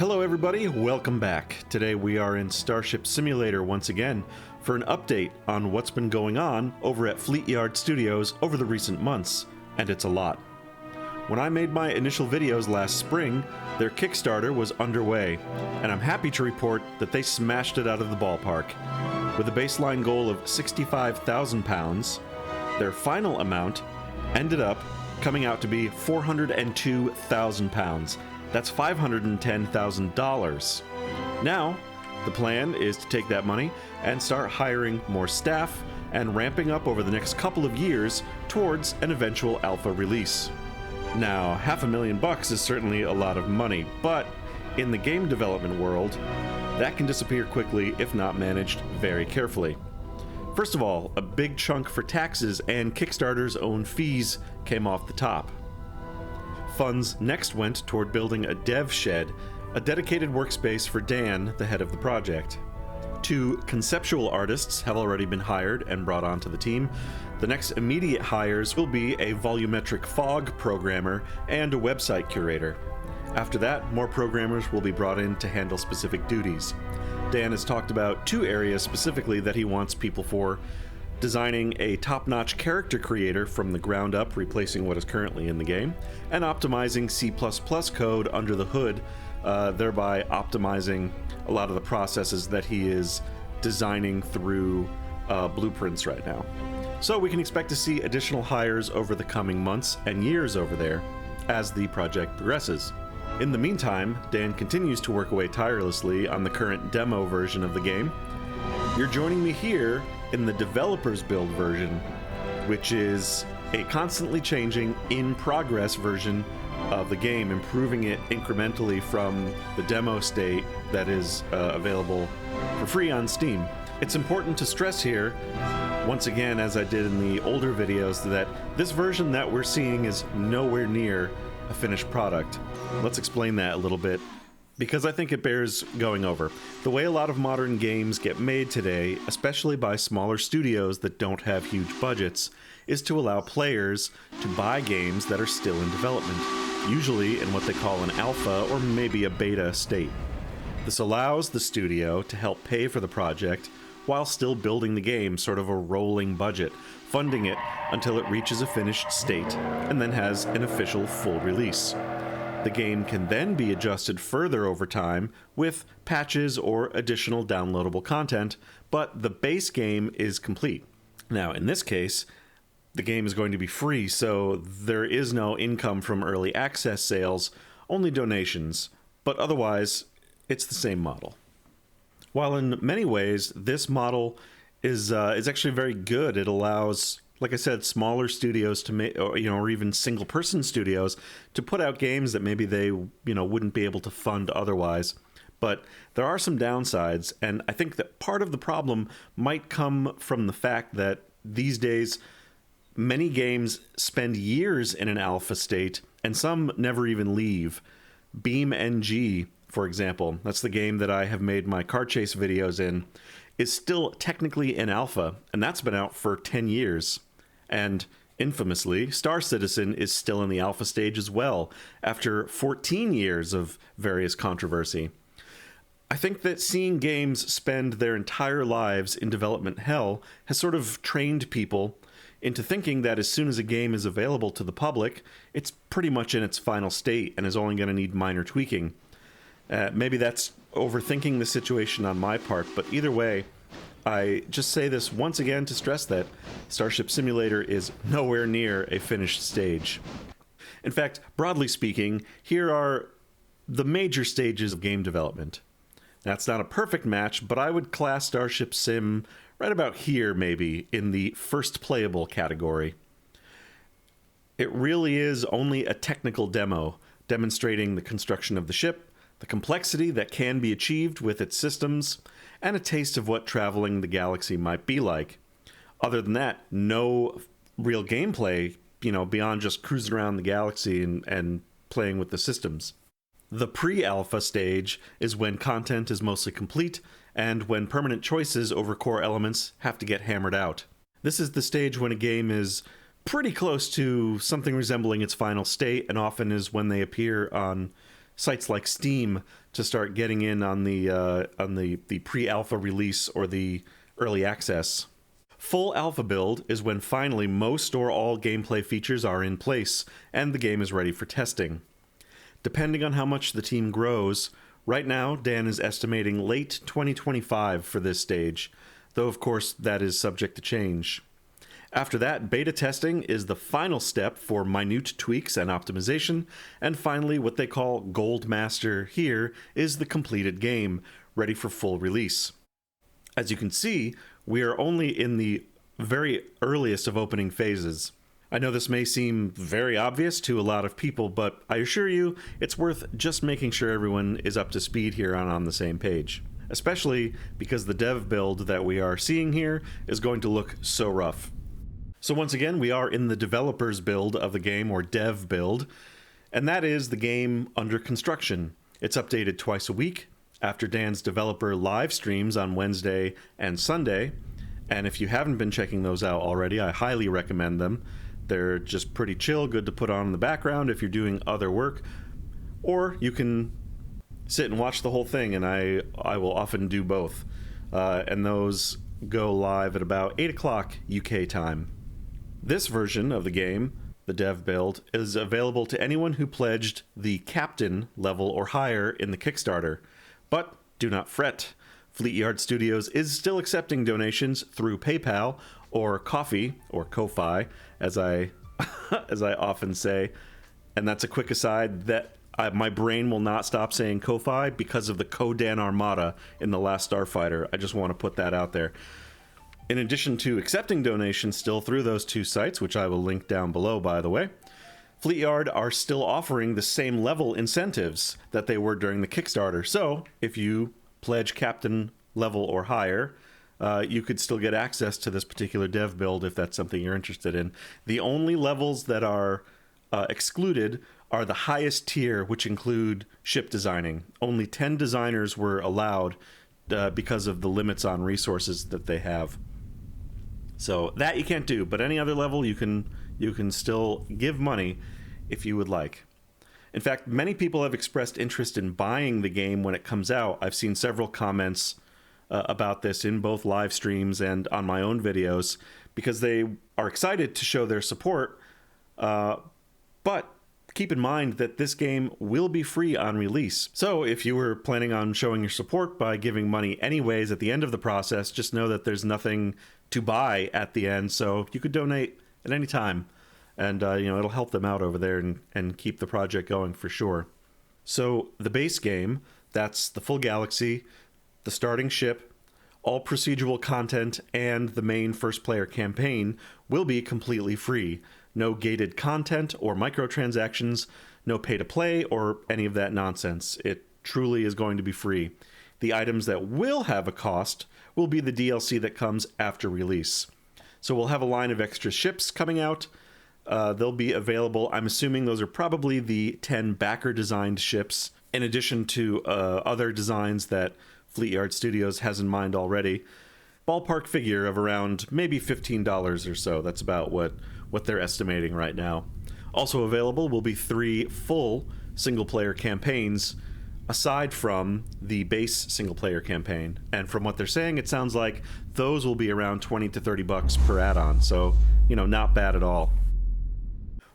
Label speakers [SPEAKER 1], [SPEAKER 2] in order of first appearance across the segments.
[SPEAKER 1] Hello everybody, welcome back. Today we are in Starship Simulator once again for an update on what's been going on over at Fleet Yard Studios over the recent months, and it's a lot. When I made my initial videos last spring, their Kickstarter was underway, and I'm happy to report that they smashed it out of the ballpark. With a baseline goal of £65,000, their final amount ended up coming out to be £402,000. That's $510,000. Now, the plan is to take that money and start hiring more staff and ramping up over the next couple of years towards an eventual alpha release. Now, $500,000 is certainly a lot of money, but in the game development world, that can disappear quickly if not managed very carefully. First of all, a big chunk for taxes and Kickstarter's own fees came off the top. Funds next went toward building a dev shed, a dedicated workspace for Dan, the head of the project. 2 conceptual artists have already been hired and brought onto the team. The next immediate hires will be a volumetric fog programmer and a website curator. After that, more programmers will be brought in to handle specific duties. Dan has talked about 2 areas specifically that he wants people for: designing a top-notch character creator from the ground up, replacing what is currently in the game, and optimizing C++ code under the hood, thereby optimizing a lot of the processes that he is designing through blueprints right now. So we can expect to see additional hires over the coming months and years over there as the project progresses. In the meantime, Dan continues to work away tirelessly on the current demo version of the game. You're joining me here in the developer's build version, which is a constantly changing, in-progress version of the game, improving it incrementally from the demo state that is available for free on Steam. It's important to stress here, once again, as I did in the older videos, that this version that we're seeing is nowhere near a finished product. Let's explain that a little bit, because I think it bears going over. The way a lot of modern games get made today, especially by smaller studios that don't have huge budgets, is to allow players to buy games that are still in development, usually in what they call an alpha or maybe a beta state. This allows the studio to help pay for the project while still building the game, sort of a rolling budget, funding it until it reaches a finished state and then has an official full release. The game can then be adjusted further over time with patches or additional downloadable content, but the base game is complete. Now, in this case, the game is going to be free, so there is no income from early access sales, only donations, but otherwise, it's the same model. While in many ways, this model is actually very good. It allows, like I said, smaller studios to make, or even single-person studios to put out games that maybe they, wouldn't be able to fund otherwise. But there are some downsides, and I think that part of the problem might come from the fact that these days, many games spend years in an alpha state, and some never even leave. BeamNG, for example, that's the game that I have made my car chase videos in, is still technically in alpha, and that's been out for 10 years. And infamously, Star Citizen is still in the alpha stage as well, after 14 years of various controversy. I think that seeing games spend their entire lives in development hell has sort of trained people into thinking that as soon as a game is available to the public, it's pretty much in its final state and is only going to need minor tweaking. Maybe that's overthinking the situation on my part, but either way, I just say this once again to stress that Starship Simulator is nowhere near a finished stage. In fact, broadly speaking, here are the major stages of game development. That's not a perfect match, but I would class Starship Sim right about here, maybe, in the first playable category. It really is only a technical demo, demonstrating the construction of the ship, the complexity that can be achieved with its systems, and a taste of what traveling the galaxy might be like. Other than that, no real gameplay, beyond just cruising around the galaxy and playing with the systems. The pre-alpha stage is when content is mostly complete, and when permanent choices over core elements have to get hammered out. This is the stage when a game is pretty close to something resembling its final state, and often is when they appear on sites like Steam to start getting in on the pre-alpha release or the early access. Full alpha build is when finally most or all gameplay features are in place and the game is ready for testing. Depending on how much the team grows, right now Dan is estimating late 2025 for this stage, though of course that is subject to change. After that, beta testing is the final step for minute tweaks and optimization, and finally what they call Gold Master here is the completed game, ready for full release. As you can see, we are only in the very earliest of opening phases. I know this may seem very obvious to a lot of people, but I assure you it's worth just making sure everyone is up to speed here and on the same page. Especially because the dev build that we are seeing here is going to look so rough. So once again, we are in the developer's build of the game, or dev build, and that is the game under construction. It's updated twice a week after Dan's developer live streams on Wednesday and Sunday, and if you haven't been checking those out already, I highly recommend them. They're just pretty chill, good to put on in the background if you're doing other work, or you can sit and watch the whole thing, and I will often do both. And those go live at about 8 o'clock UK time. This version of the game, the dev build, is available to anyone who pledged the Captain level or higher in the Kickstarter. But do not fret. Fleet Yard Studios is still accepting donations through PayPal or Ko-fi, or Ko-fi, as I often say. And that's a quick aside that my brain will not stop saying Ko-fi because of the Kodan Armada in The Last Starfighter. I just want to put that out there. In addition to accepting donations still through those two sites, which I will link down below, by the way, Fleet Yard are still offering the same level incentives that they were during the Kickstarter. So if you pledge Captain level or higher, you could still get access to this particular dev build if that's something you're interested in. The only levels that are excluded are the highest tier, which include ship designing. Only 10 designers were allowed because of the limits on resources that they have. So that you can't do, but any other level you can still give money if you would like. In fact, many people have expressed interest in buying the game when it comes out. I've seen several comments about this in both live streams and on my own videos because they are excited to show their support. But keep in mind that this game will be free on release. So if you were planning on showing your support by giving money anyways at the end of the process, just know that there's nothing to buy at the end, so you could donate at any time. And it'll help them out over there and keep the project going for sure. So the base game, that's the full galaxy, the starting ship, all procedural content, and the main first-player campaign will be completely free. No gated content or microtransactions, no pay-to-play or any of that nonsense. It truly is going to be free. The items that will have a cost will be the DLC that comes after release. So we'll have a line of extra ships coming out. They'll be available. I'm assuming those are probably the 10 backer-designed ships, in addition to other designs that Fleet Yard Studios has in mind already. Ballpark figure of around maybe $15 or so. That's about what they're estimating right now. Also available will be 3 full single-player campaigns, aside from the base single-player campaign. And from what they're saying, it sounds like those will be around $20 to $30 per add-on. So, not bad at all.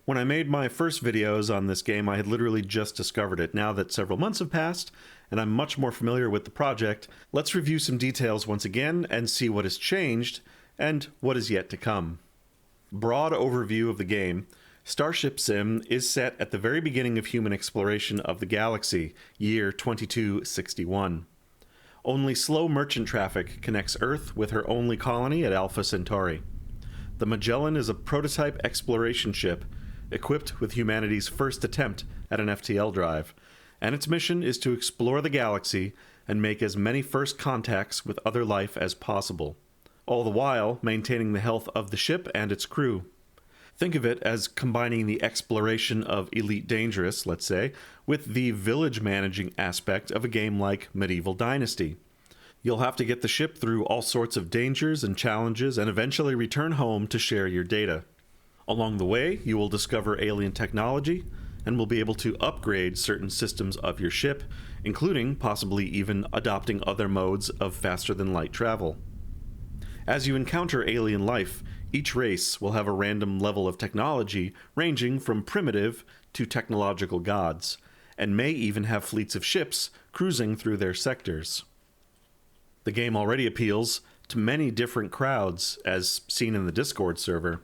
[SPEAKER 1] When I made my first videos on this game, I had literally just discovered it. Now that several months have passed, and I'm much more familiar with the project, let's review some details once again and see what has changed and what is yet to come. Broad overview of the game. Starship Sim is set at the very beginning of human exploration of the galaxy, year 2261. Only slow merchant traffic connects Earth with her only colony at Alpha Centauri. The Magellan is a prototype exploration ship equipped with humanity's first attempt at an FTL drive, and its mission is to explore the galaxy and make as many first contacts with other life as possible, all the while maintaining the health of the ship and its crew. Think of it as combining the exploration of Elite Dangerous, let's say, with the village managing aspect of a game like Medieval Dynasty. You'll have to get the ship through all sorts of dangers and challenges and eventually return home to share your data. Along the way, you will discover alien technology, and will be able to upgrade certain systems of your ship, including possibly even adopting other modes of faster-than-light travel. As you encounter alien life, each race will have a random level of technology ranging from primitive to technological gods, and may even have fleets of ships cruising through their sectors. The game already appeals to many different crowds, as seen in the Discord server.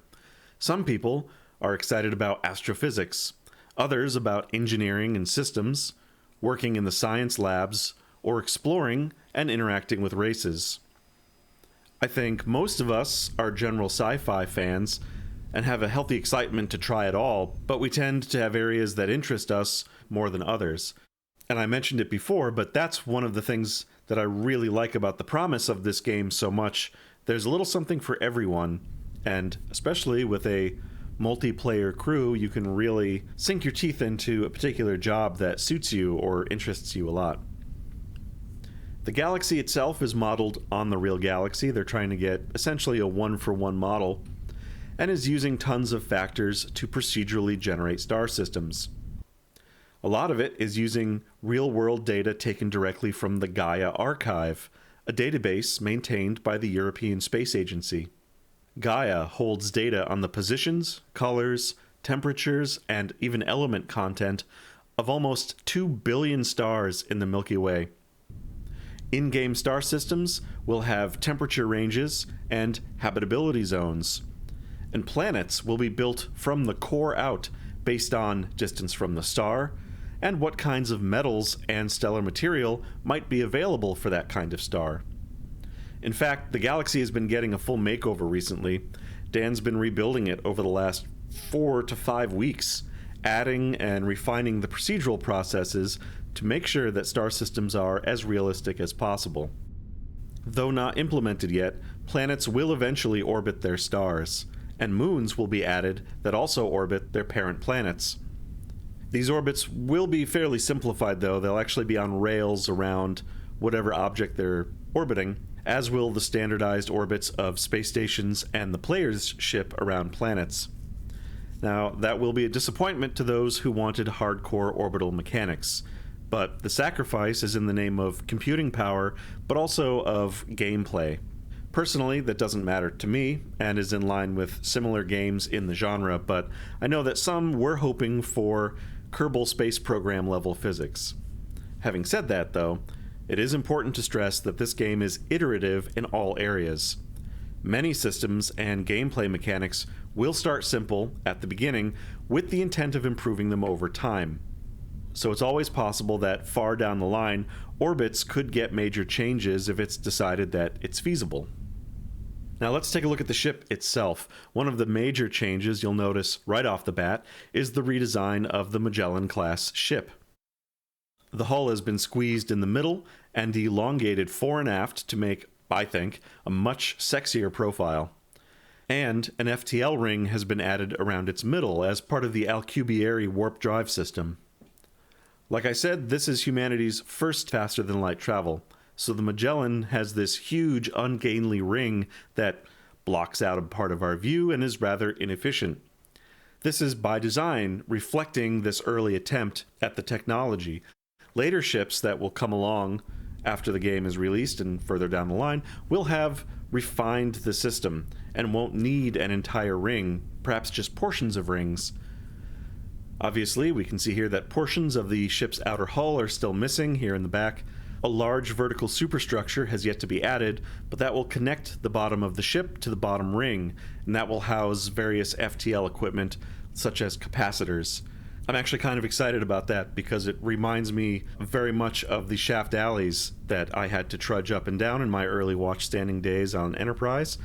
[SPEAKER 1] Some people are excited about astrophysics, others about engineering and systems, working in the science labs, or exploring and interacting with races. I think most of us are general sci-fi fans and have a healthy excitement to try it all, but we tend to have areas that interest us more than others. And I mentioned it before, but that's one of the things that I really like about the promise of this game so much. There's a little something for everyone, and especially with a multiplayer crew, you can really sink your teeth into a particular job that suits you or interests you a lot. The galaxy itself is modeled on the real galaxy. They're trying to get essentially a one-for-one model, and is using tons of factors to procedurally generate star systems. A lot of it is using real-world data taken directly from the Gaia Archive, a database maintained by the European Space Agency. Gaia holds data on the positions, colors, temperatures, and even element content of almost 2 billion stars in the Milky Way. In-game star systems will have temperature ranges and habitability zones, and planets will be built from the core out based on distance from the star and what kinds of metals and stellar material might be available for that kind of star. In fact, the galaxy has been getting a full makeover recently. Dan's been rebuilding it over the last 4 to 5 weeks, adding and refining the procedural processes to make sure that star systems are as realistic as possible. Though not implemented yet, planets will eventually orbit their stars, and moons will be added that also orbit their parent planets. These orbits will be fairly simplified, though. They'll actually be on rails around whatever object they're orbiting, as will the standardized orbits of space stations and the player's ship around planets. Now, that will be a disappointment to those who wanted hardcore orbital mechanics, but the sacrifice is in the name of computing power, but also of gameplay. Personally, that doesn't matter to me, and is in line with similar games in the genre, but I know that some were hoping for Kerbal Space Program level physics. Having said that, though, it is important to stress that this game is iterative in all areas. Many systems and gameplay mechanics will start simple at the beginning with the intent of improving them over time. So it's always possible that far down the line, orbits could get major changes if it's decided that it's feasible. Now let's take a look at the ship itself. One of the major changes you'll notice right off the bat is the redesign of the Magellan-class ship. The hull has been squeezed in the middle and elongated fore and aft to make, I think, a much sexier profile. And an FTL ring has been added around its middle as part of the Alcubierre warp drive system. Like I said, this is humanity's first faster-than-light travel, so the Magellan has this huge ungainly ring that blocks out a part of our view and is rather inefficient. This is by design, reflecting this early attempt at the technology. Later ships that will come along after the game is released and further down the line will have refined the system and won't need an entire ring, perhaps just portions of rings. Obviously, we can see here that portions of the ship's outer hull are still missing here in the back. A large vertical superstructure has yet to be added, but that will connect the bottom of the ship to the bottom ring, and that will house various FTL equipment, such as capacitors. I'm actually kind of excited about that because it reminds me very much of the shaft alleys that I had to trudge up and down in my early watch-standing days on Enterprise.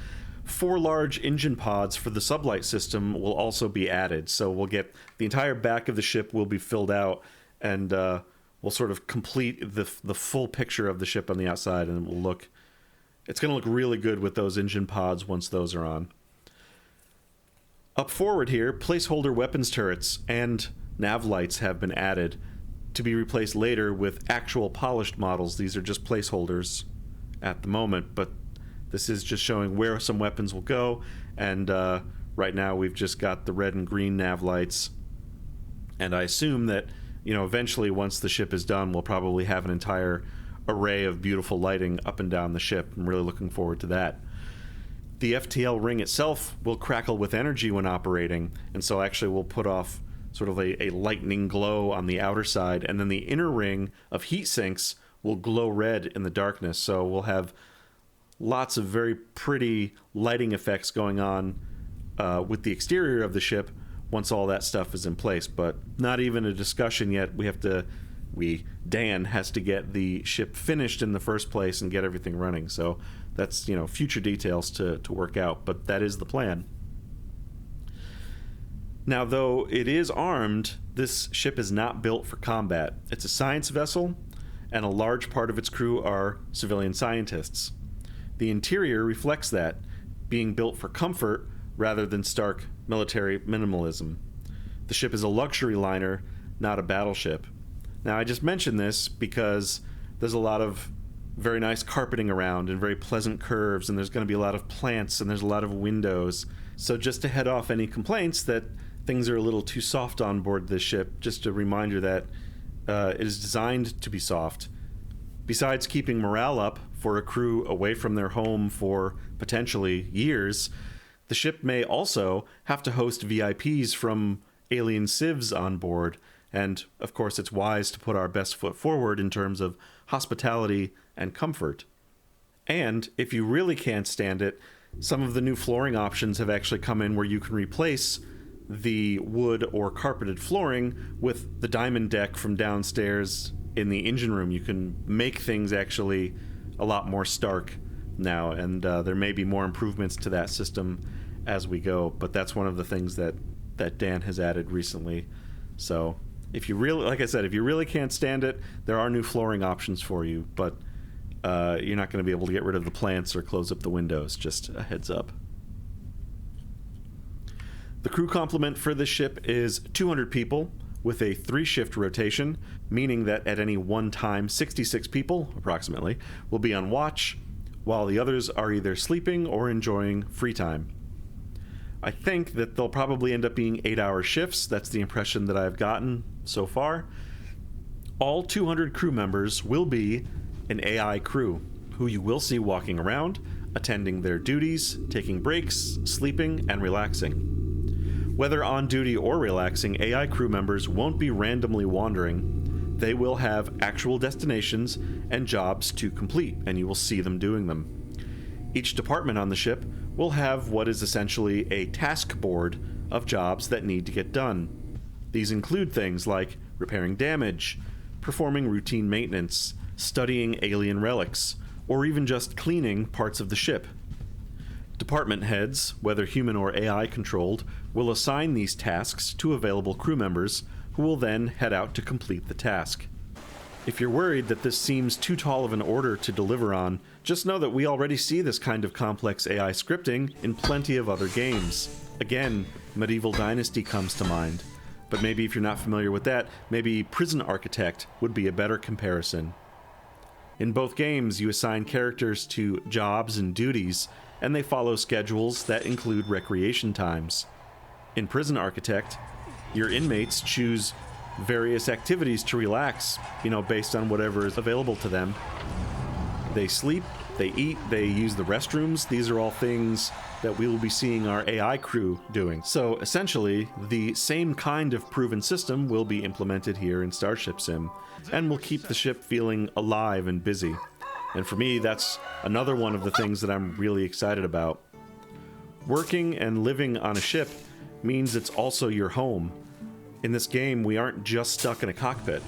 [SPEAKER 1] 4 large engine pods for the sublight system will also be added, so we'll get the entire back of the ship will be filled out, and we'll sort of complete the full picture of the ship on the outside, and it's going to look really good with those engine pods once those are on. Up forward here, placeholder weapons turrets and nav lights have been added to be replaced later with actual polished models. These are just placeholders at the moment, but this is just showing where some weapons will go, and right now we've just got the red and green nav lights And I assume that, eventually once the ship is done, we'll probably have an entire array of beautiful lighting up and down the ship. I'm really looking forward to that. The FTL ring itself will crackle with energy when operating, and so actually we'll put off sort of a lightning glow on the outer side, and then the inner ring of heat sinks will glow red in the darkness. So we'll have lots of very pretty lighting effects going on with the exterior of the ship once all that stuff is in place. But not even a discussion yet. Dan has to get the ship finished in the first place and get everything running. So that's, future details to work out, but that is the plan. Now, though it is armed, this ship is not built for combat. It's a science vessel, and a large part of its crew are civilian scientists. The interior reflects that, being built for comfort rather than stark military minimalism. The ship is a luxury liner, not a battleship. Now, I just mentioned this because there's a lot of very nice carpeting around and very pleasant curves, and there's going to be a lot of plants, and there's a lot of windows. So just to head off any complaints that things are a little too soft on board this ship, just a reminder that it is designed to be soft. Besides keeping morale up for a crew away from their home for potentially years, the ship may also have to host VIPs from alien civs on board. And, of course, it's wise to put our best foot forward in terms of hospitality and comfort. And, if you really can't stand it, some of the new flooring options have actually come in where you can replace the wood or carpeted flooring with the diamond deck from downstairs in the engine room. You can make things actually a lot more stark now, and there may be more improvements to that system as we go, but that's one of the things that Dan has added recently. So if you really, like I said, if you really can't stand it, there are new flooring options for you, but you're not going to be able to get rid of the plants or close up the windows, just a heads up. The crew complement for this ship is 200 people with a 3-shift rotation, meaning that at any one time, 66 people, approximately, will be on watch, while the others are either sleeping or enjoying free time. I think that they'll probably end up being 8-hour shifts. That's the impression that I've gotten so far. All 200 crew members will be an AI crew, who you will see walking around, attending their duties, taking breaks, sleeping, and relaxing. Whether on duty or relaxing, AI crew members won't be randomly wandering. They will have actual destinations and jobs to complete, and you will see them doing them. Each department on the ship will have what is essentially a task board of jobs that need to get done. These include things like repairing damage, performing routine maintenance, studying alien relics, or even just cleaning parts of the ship. Department heads, whether human or AI controlled, will assign these tasks to available crew members, who will then head out to complete the task. If you're worried that this seems too tall of an order to deliver on, just know that we already see this kind of complex AI scripting in plenty of other games. Again, Medieval Dynasty comes to mind. But maybe if you're not familiar with that, maybe Prison Architect would be a better comparison. In both games, you assign characters to jobs and duties, and they follow schedules that include recreation times. In Prison Architect, your inmates choose various activities to relax, based on whatever is available to them. They sleep, they eat, they use the restrooms. These are all things that we will be seeing our AI crew doing. So essentially, the same kind of proven system will be implemented here in Starship Sim, and will keep the ship feeling alive and busy. And for me, that's another one of the things that I'm really excited about. Working and living on a ship means it's also your home. In this game, we aren't just stuck in a cockpit.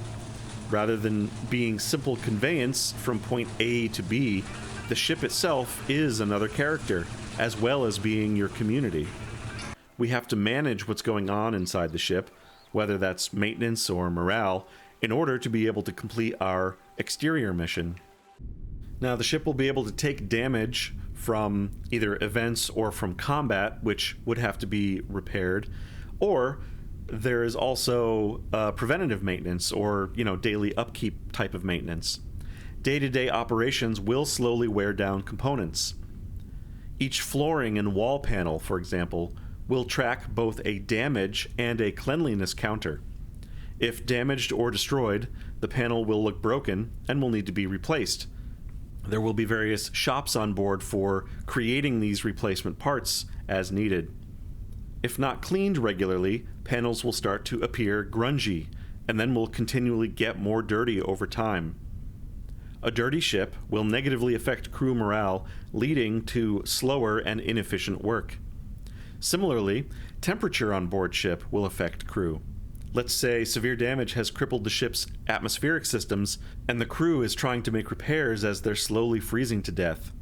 [SPEAKER 1] Rather than being simple conveyance from point A to B, the ship itself is another character, as well as being your community. We have to manage what's going on inside the ship, whether that's maintenance or morale, in order to be able to complete our exterior mission. Now, the ship will be able to take damage from either events or from combat, which would have to be repaired, or there is also preventative maintenance or, daily upkeep type of maintenance. Day-to-day operations will slowly wear down components. Each flooring and wall panel, for example, will track both a damage and a cleanliness counter. If damaged or destroyed, the panel will look broken and will need to be replaced. There will be various shops on board for creating these replacement parts as needed. If not cleaned regularly, panels will start to appear grungy, and then will continually get more dirty over time. A dirty ship will negatively affect crew morale, leading to slower and inefficient work. Similarly, temperature on board ship will affect crew. Let's say severe damage has crippled the ship's atmospheric systems, and the crew is trying to make repairs as they're slowly freezing to death.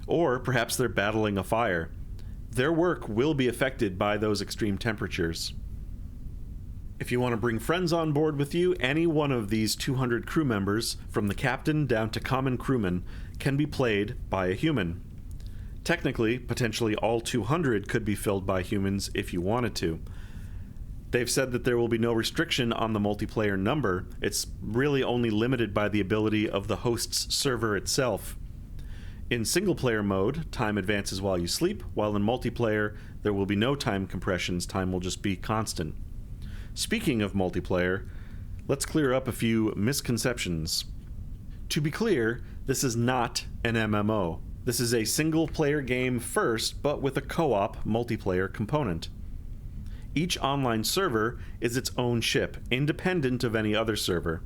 [SPEAKER 1] Or perhaps they're battling a fire. Their work will be affected by those extreme temperatures. If you want to bring friends on board with you, any one of these 200 crew members, from the captain down to common crewman, can be played by a human. Technically, potentially all 200 could be filled by humans if you wanted to. They've said that there will be no restriction on the multiplayer number. It's really only limited by the ability of the host's server itself. In single-player mode, time advances while you sleep, while in multiplayer, there will be no time compressions. Time will just be constant. Speaking of multiplayer, let's clear up a few misconceptions. To be clear, this is not an MMO. This is a single-player game first, but with a co-op multiplayer component. Each online server is its own ship, independent of any other server.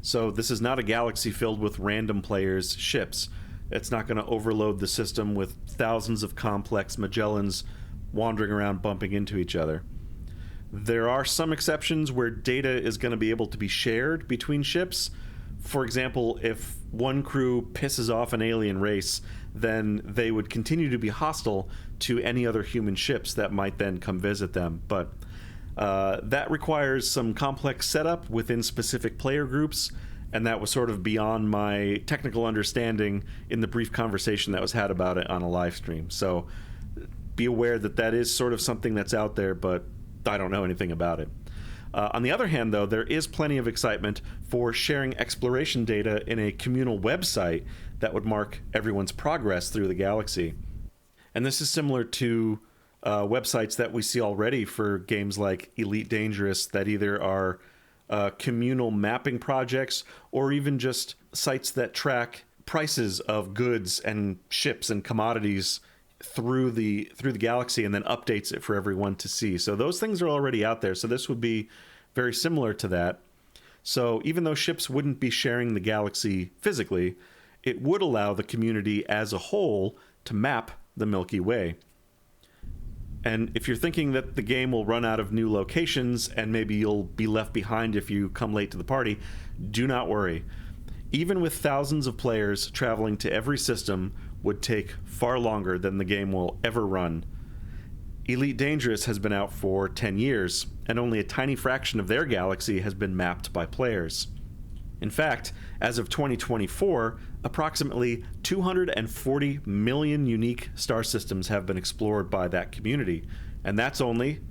[SPEAKER 1] So this is not a galaxy filled with random players' ships. It's not going to overload the system with thousands of complex Magellans wandering around bumping into each other. There are some exceptions where data is going to be able to be shared between ships. For example, if one crew pisses off an alien race, then they would continue to be hostile to any other human ships that might then come visit them. But that requires some complex setup within specific player groups, and that was sort of beyond my technical understanding in the brief conversation that was had about it on a live stream. So be aware that that is sort of something that's out there, but I don't know anything about it. On the other hand, though, there is plenty of excitement for sharing exploration data in a communal website that would mark everyone's progress through the galaxy. And this is similar to websites that we see already for games like Elite Dangerous that either are communal mapping projects or even just sites that track prices of goods and ships and commodities through the galaxy and then updates it for everyone to see. So those things are already out there. So this would be very similar to that. So even though ships wouldn't be sharing the galaxy physically, it would allow the community as a whole to map the Milky Way. And if you're thinking that the game will run out of new locations and maybe you'll be left behind if you come late to the party, do not worry. Even with thousands of players traveling to every system would take far longer than the game will ever run. Elite Dangerous has been out for 10 years, and only a tiny fraction of their galaxy has been mapped by players. In fact, as of 2024, approximately 240 million unique star systems have been explored by that community, and that's only,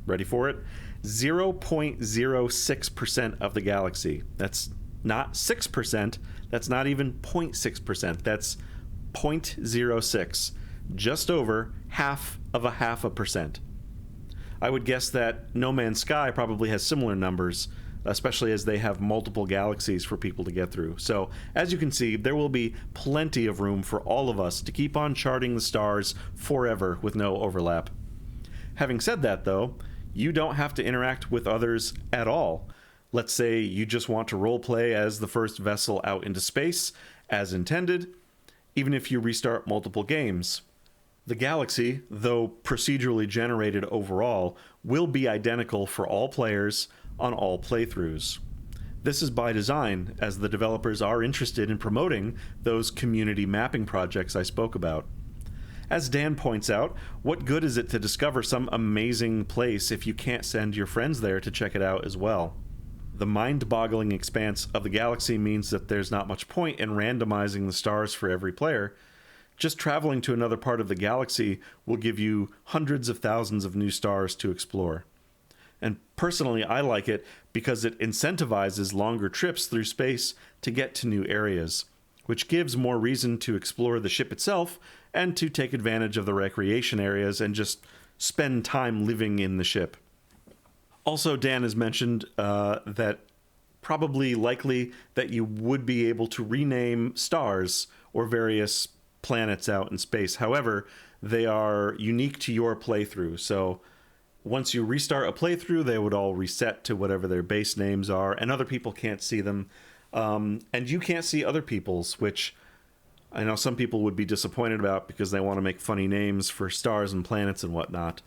[SPEAKER 1] ready for it, 0.06% of the galaxy. That's not 6%, that's not even 0.6%, that's 0.06, just over half of a half a percent. I would guess that No Man's Sky probably has similar numbers, especially as they have multiple galaxies for people to get through. So, as you can see, there will be plenty of room for all of us to keep on charting the stars forever with no overlap. Having said that, though, you don't have to interact with others at all. Let's say you just want to roleplay as the first vessel out into space, as intended, even if you restart multiple games. The galaxy, though procedurally generated overall, will be identical for all players on all playthroughs. This is by design, as the developers are interested in promoting those community mapping projects I spoke about. As Dan points out, what good is it to discover some amazing place if you can't send your friends there to check it out as well? The mind-boggling expanse of the galaxy means that there's not much point in randomizing the stars for every player. Just traveling to another part of the galaxy will give you hundreds of thousands of new stars to explore. And personally, I like it because it incentivizes longer trips through space to get to new areas, which gives more reason to explore the ship itself and to take advantage of the recreation areas and just spend time living in the ship. Also, Dan has mentioned that probably likely that you would be able to rename stars or various planets out in space. However, they are unique to your playthrough. So once you restart a playthrough, they would all reset to whatever their base names are, and other people can't see them. And you can't see other people's, which I know some people would be disappointed about because they want to make funny names for stars and planets and whatnot.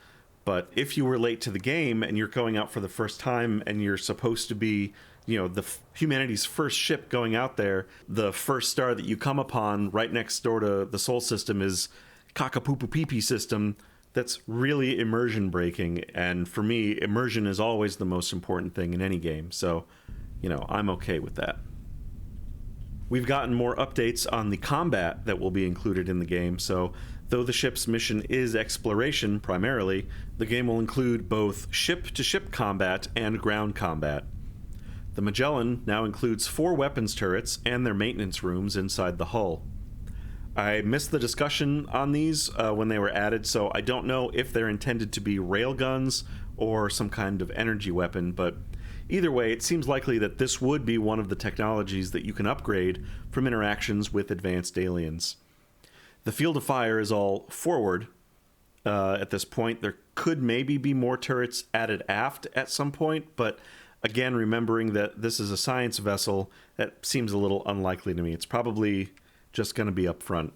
[SPEAKER 1] But if you were late to the game and you're going out for the first time and you're supposed to be, you know, humanity's first ship going out there, the first star that you come upon right next door to the Sol system is Kakapupupipi system. That's really immersion breaking. And for me, immersion is always the most important thing in any game. So, you know, I'm okay with that. We've gotten more updates on the combat that will be included in the game. So though the ship's mission is exploration primarily, the game will include both ship-to-ship combat and ground combat. The Magellan now includes 4 weapons turrets and their maintenance rooms inside the hull. I missed the discussion on these when they were added, so I don't know if they're intended to be railguns or some kind of energy weapon, but either way, it seems likely that this would be one of the technologies that you can upgrade from interactions with advanced aliens. The field of fire is all forward at this point. There could maybe be more turrets added aft at some point, but again, remembering that this is a science vessel, that seems a little unlikely to me. It's probably just going to be up front.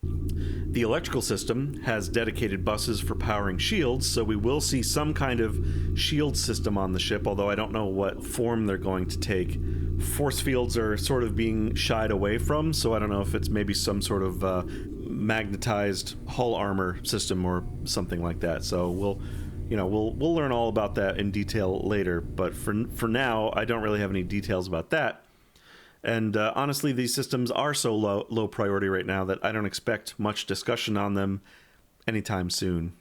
[SPEAKER 1] The electrical system has dedicated buses for powering shields, so we will see some kind of shield system on the ship, although I don't know what form they're going to take. Force fields are sort of being shied away from, so I don't know if it's maybe some sort of magnetized hull armor system or something like that. So we'll learn all about that in detail later, but for now, I don't really have any details about that. And honestly, these systems are so low priority right now that I don't expect much discussion on them anytime soon.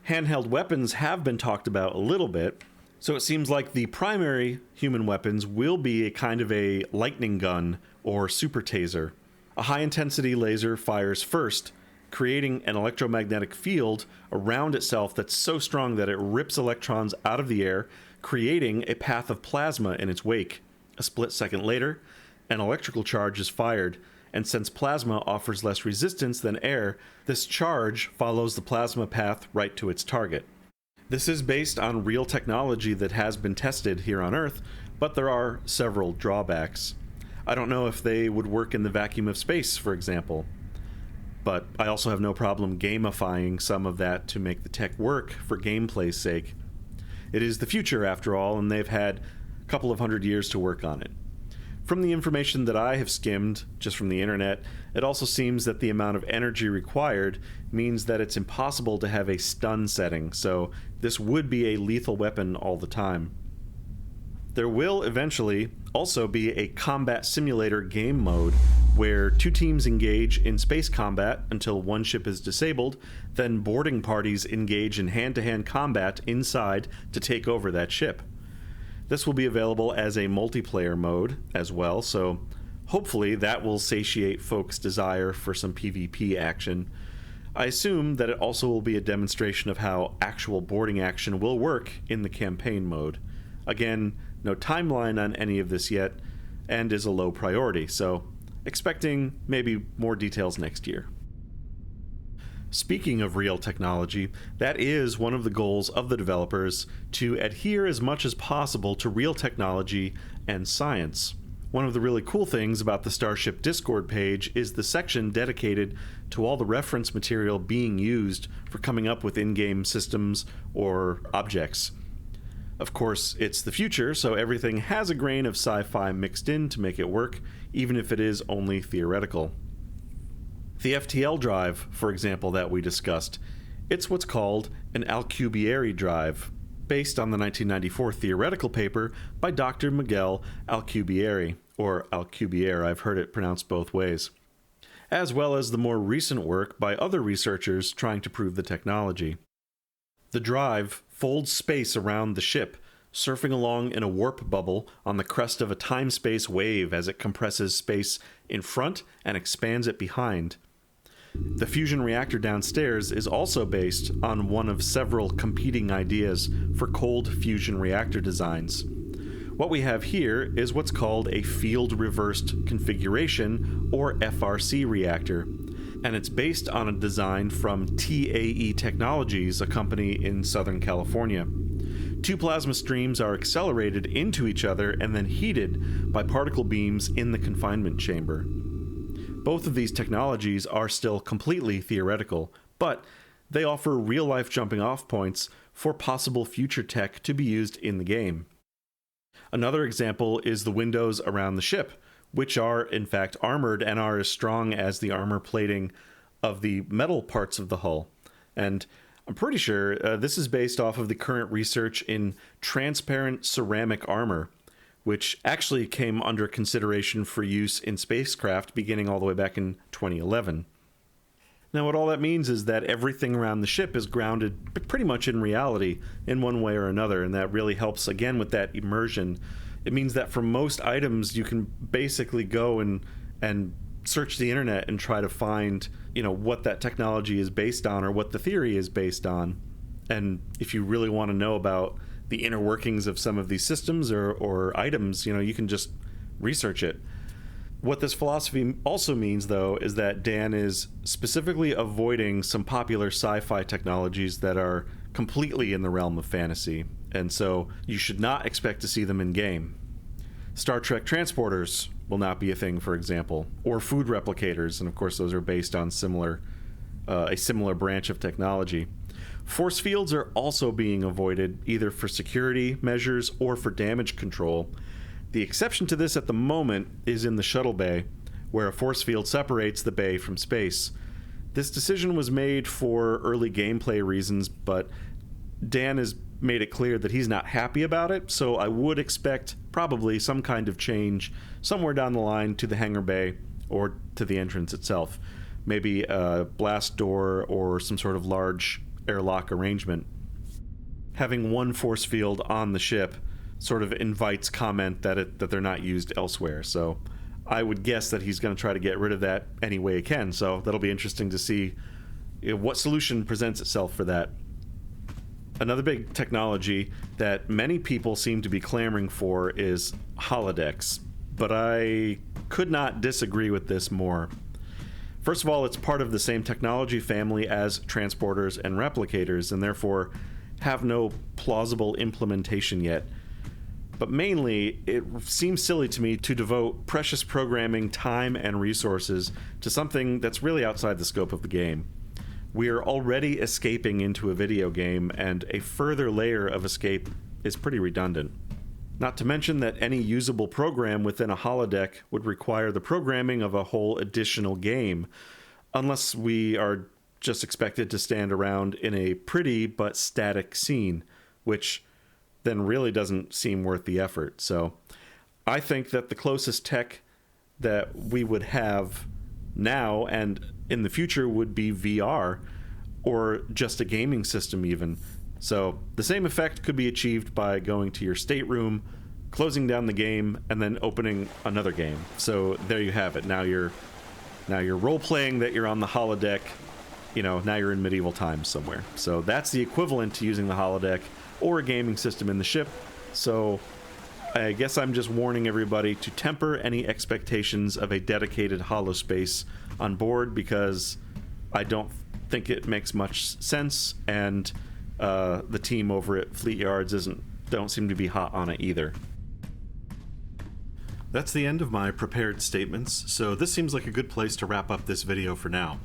[SPEAKER 1] Handheld weapons have been talked about a little bit, so it seems like the primary human weapons will be a kind of a lightning gun or super taser. A high-intensity laser fires first, creating an electromagnetic field around itself that's so strong that it rips electrons out of the air, creating a path of plasma in its wake. A split second later, an electrical charge is fired, and since plasma offers less resistance than air, this charge follows the plasma path right to its target. This is based on real technology that has been tested here on Earth, but there are several drawbacks. I don't know if they would work in the vacuum of space, for example, but I also have no problem gamifying some of that to make the tech work for gameplay's sake. It is the future, after all, and they've had couple of 100 years to work on it. From the information that I have skimmed just from the internet, it also seems that the amount of energy required means that it's impossible to have a stun setting, so this would be a lethal weapon all the time. There will eventually also be a combat simulator game mode where 2 teams engage in space combat until one ship is disabled, then boarding parties engage in hand-to-hand combat inside to take over that ship. This will be available as a multiplayer mode as well, so hopefully that will satiate folks' desire for some PvP action. I assume that it also will be a demonstration of how actual boarding action will work in the campaign mode. Again, no timeline on any of this yet, and is a low priority, so expecting maybe more details next year. Speaking of real technology, that is one of the goals of the developers, to adhere as much as possible to real technology and science. One of the really cool things about the Starship Discord page is the section dedicated to all the reference material being used for coming up with in-game systems or objects. Of course, it's the future, so everything has a grain of sci-fi mixed in to make it work, even if it is only theoretical. The FTL drive, for example, that we discussed, it's what's called an Alcubierre drive, based on the 1994 theoretical paper by Dr. Miguel Alcubierre, or Alcubierre, I've heard it pronounced both ways, as well as the more recent work by other researchers trying to prove the technology. The drive folds space around the ship, surfing along in a warp bubble on the crest of a time-space wave as it compresses space in front and expands it behind. The fusion reactor downstairs is also based on one of several competing ideas for cold fusion reactor designs. What we have here is what's called a field-reversed configuration, or FRC reactor, and it's based on a design from TAE Technologies, a company in Southern California. Two plasma streams are accelerated into each other and then heated by particle beams in the confinement chamber. Both of these technologies are still completely theoretical, but they offer real-life jumping-off points for possible future tech to be used in the game. Another example is the windows around the ship, which are in fact armored and are as strong as the armor plating of the metal parts of the hull. And I'm pretty sure this is based off of the current research in transparent ceramic armor, which actually came under consideration for use in spacecraft beginning all the way back in 2011. Now, what all that means is that everything around the ship is grounded pretty much in reality in one way or another, and that really helps, again, with that immersion. It means that for most items, you can basically go and search the internet and try to find, what that technology is based on or what the theory is based on. And if you really want to know about the inner workings of some of these systems or items, you can just research it. What this philosophy also means, though, is that Dan is specifically avoiding some popular sci-fi technologies that are completely in the realm of fantasy, and so you should not expect to see them in-game. Star Trek transporters will not be a thing, for example, or food replicators, and of course those are based on a similar branch of technology. Force fields are also being avoided, either for security measures or for damage control. The exception to this at the moment is in the shuttle bay, where a force field separates the bay from space. This decision was made for early gameplay reasons, but Dan has made it clear that he's not happy about it, so I would expect probably some kind of change somewhere down the line to the hangar bay or to the entrance itself. Maybe a blast door or some sort of large airlock arrangement. Having one force field on the ship sort of invites comment that they're not used elsewhere, so I would guess that he's going to try to get rid of that any way he can, so that'll be interesting to see what solution presents itself for that. Another big technology that many people seem to be clamoring for is Holdex, but I could not disagree with this more. First of all, it's part of the same technology family as transporters and replicators, and therefore have no plausible implementation yet. But mainly, it seems silly to me to devote precious programming time and resources to something that's really outside the scope of the game. We are already escaping into a video game, and a further layer of escape is pretty redundant. Not to mention that any usable program within a holodeck would require the programming of a whole additional game, unless we are just expected to stand around in a pretty but static scene, which then really doesn't seem worth the effort. So I think that the closest tech that we would have now and in the future would be VR, or just a gaming system even. So the same effect could be achieved by going to your stateroom, closing down the game, and then opening another game. So there you have it. Now you're role-playing that you're on the holodeck. Now you're in medieval times somewhere. So that's the equivalent to using the holodeck or a gaming system in the ship. So I guess I'm just warning everybody to temper any expectations of a dedicated holospace on board, because I don't think it makes much sense, and the team over at Fleet Yards don't seem to be hot on it either. That's the end of my prepared statements, so this seems like a good place to wrap up this video for now.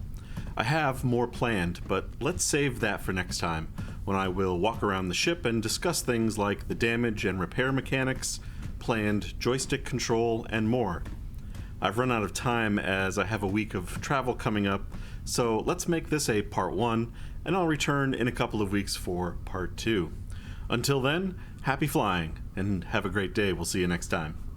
[SPEAKER 1] I have more planned, but let's save that for next time, when I will walk around the ship and discuss things like the damage and repair mechanics, planned joystick control, and more. I've run out of time as I have a week of travel coming up, so let's make this a part 1, and I'll return in a couple of weeks for part 2. Until then, happy flying, and have a great day. We'll see you next time.